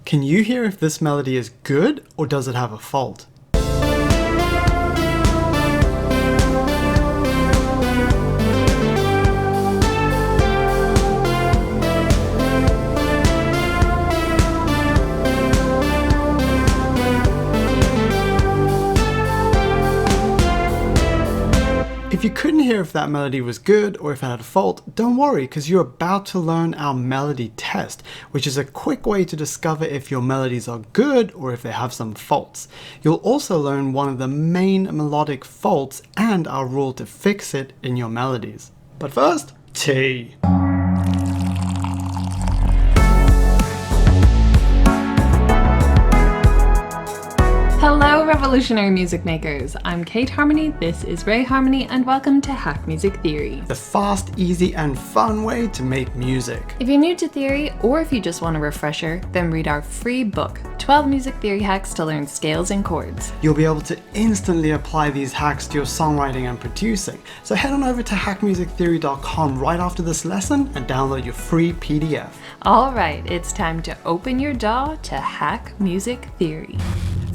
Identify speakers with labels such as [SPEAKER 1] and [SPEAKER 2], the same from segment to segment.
[SPEAKER 1] Can you hear if this melody is good or does it have a fault? If you couldn't hear if that melody was good or if it had a fault, don't worry, because you're about to learn our melody test, which is a quick way to discover if your melodies are good or if they have some faults. You'll also learn one of the main melodic faults and our rule to fix it in your melodies. But first, tea.
[SPEAKER 2] Hello revolutionary music makers, I'm Kate Harmony, this is Ray Harmony, and welcome to Hack Music Theory.
[SPEAKER 1] The fast, easy and fun way to make music.
[SPEAKER 2] If you're new to theory, or if you just want a refresher, then read our free book, 12 Music Theory Hacks to Learn Scales and Chords.
[SPEAKER 1] You'll be able to instantly apply these hacks to your songwriting and producing. So head on over to hackmusictheory.com right after this lesson and download your free PDF.
[SPEAKER 2] Alright, it's time to open your DAW to Hack Music Theory.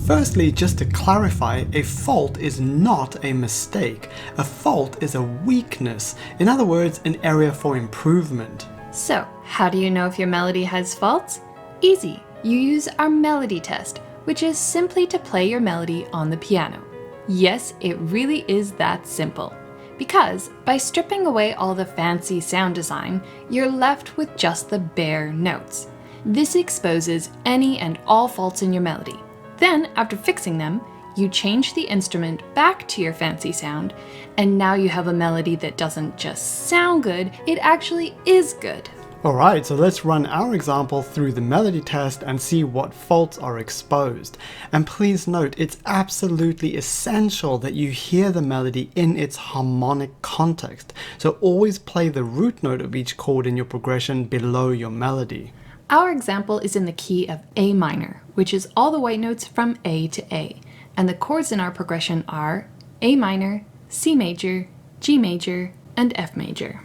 [SPEAKER 1] Firstly, just to clarify, a fault is not a mistake. A fault is a weakness. In other words, an area for improvement.
[SPEAKER 2] So, how do you know if your melody has faults? Easy. You use our melody test, which is simply to play your melody on the piano. Yes, it really is that simple. Because by stripping away all the fancy sound design, you're left with just the bare notes. This exposes any and all faults in your melody. Then, after fixing them, you change the instrument back to your fancy sound, and now you have a melody that doesn't just sound good, it actually is good.
[SPEAKER 1] Alright, so let's run our example through the melody test and see what faults are exposed. And please note, it's absolutely essential that you hear the melody in its harmonic context. So always play the root note of each chord in your progression below your melody.
[SPEAKER 2] Our example is in the key of A minor, which is all the white notes from A to A, and the chords in our progression are A minor, C major, G major, and F major.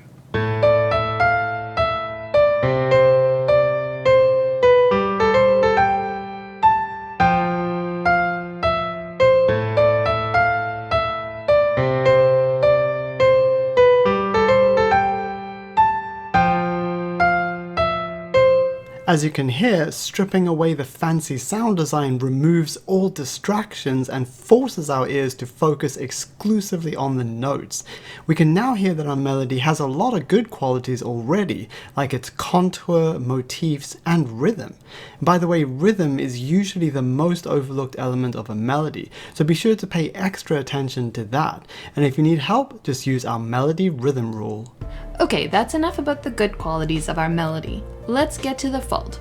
[SPEAKER 1] As you can hear, stripping away the fancy sound design removes all distractions and forces our ears to focus exclusively on the notes. We can now hear that our melody has a lot of good qualities already, like its contour, motifs, and rhythm. By the way, rhythm is usually the most overlooked element of a melody, so be sure to pay extra attention to that. And if you need help, just use our melody rhythm rule.
[SPEAKER 2] Okay, that's enough about the good qualities of our melody. Let's get to the fault.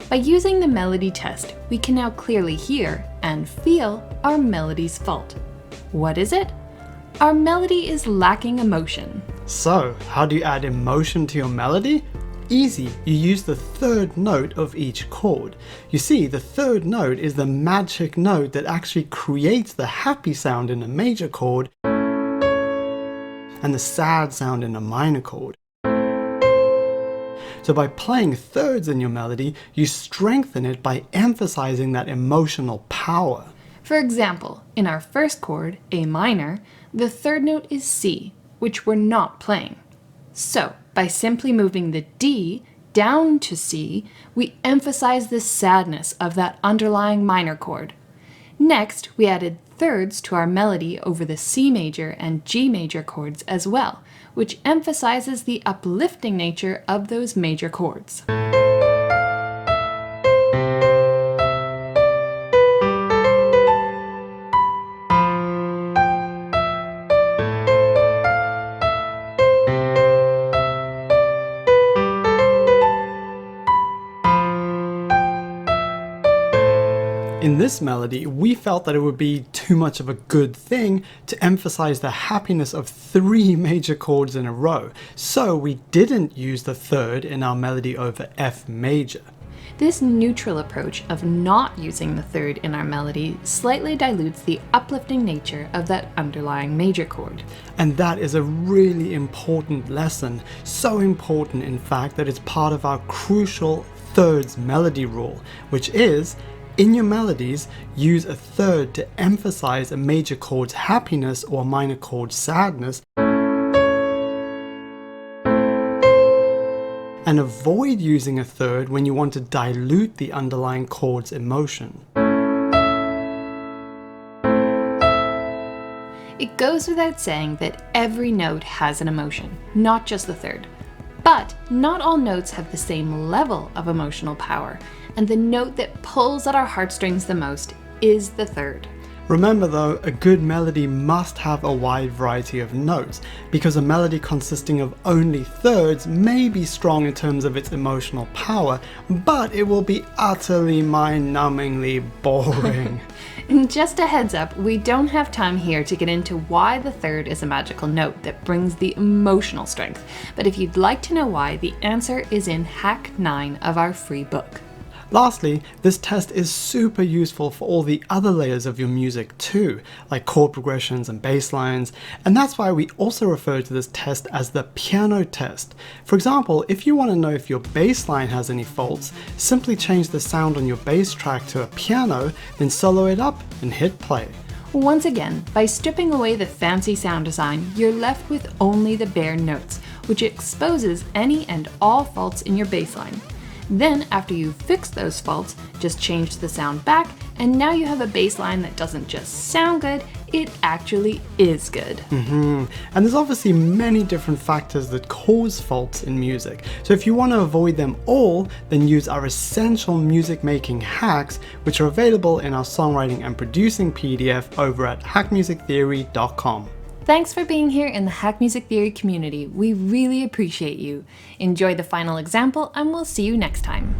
[SPEAKER 2] By using the melody test, we can now clearly hear and feel our melody's fault. What is it? Our melody is lacking emotion.
[SPEAKER 1] So, how do you add emotion to your melody? Easy, you use the third note of each chord. You see, the third note is the magic note that actually creates the happy sound in a major chord and the sad sound in a minor chord. So by playing thirds in your melody, you strengthen it by emphasizing that emotional power.
[SPEAKER 2] For example, in our first chord, A minor, the third note is C, which we're not playing. So, by simply moving the D down to C, we emphasize the sadness of that underlying minor chord. Next, we added thirds to our melody over the C major and G major chords as well, which emphasizes the uplifting nature of those major chords.
[SPEAKER 1] In this melody, we felt that it would be too much of a good thing to emphasize the happiness of 3 major chords in a row, so we didn't use the third in our melody over F major.
[SPEAKER 2] This neutral approach of not using the third in our melody slightly dilutes the uplifting nature of that underlying major chord.
[SPEAKER 1] And that is a really important lesson, so important in fact that it's part of our crucial thirds melody rule, which is, in your melodies, use a third to emphasize a major chord's happiness or a minor chord's sadness, and avoid using a third when you want to dilute the underlying chord's emotion.
[SPEAKER 2] It goes without saying that every note has an emotion, not just the third. But not all notes have the same level of emotional power, and the note that pulls at our heartstrings the most is the third.
[SPEAKER 1] Remember though, a good melody must have a wide variety of notes, because a melody consisting of only thirds may be strong in terms of its emotional power, but it will be utterly mind-numbingly boring.
[SPEAKER 2] Just a heads up, we don't have time here to get into why the third is a magical note that brings the emotional strength, but if you'd like to know why, the answer is in Hack 9 of our free book.
[SPEAKER 1] Lastly, this test is super useful for all the other layers of your music too, like chord progressions and bass lines, and that's why we also refer to this test as the piano test. For example, if you want to know if your bass line has any faults, simply change the sound on your bass track to a piano, then solo it up and hit play.
[SPEAKER 2] Once again, by stripping away the fancy sound design, you're left with only the bare notes, which exposes any and all faults in your bass line. Then, after you've fixed those faults, just change the sound back, and now you have a bass line that doesn't just sound good, it actually is good.
[SPEAKER 1] And there's obviously many different factors that cause faults in music. So if you want to avoid them all, then use our essential music making hacks, which are available in our songwriting and producing PDF over at hackmusictheory.com.
[SPEAKER 2] Thanks for being here in the Hack Music Theory community. We really appreciate you. Enjoy the final example, and we'll see you next time.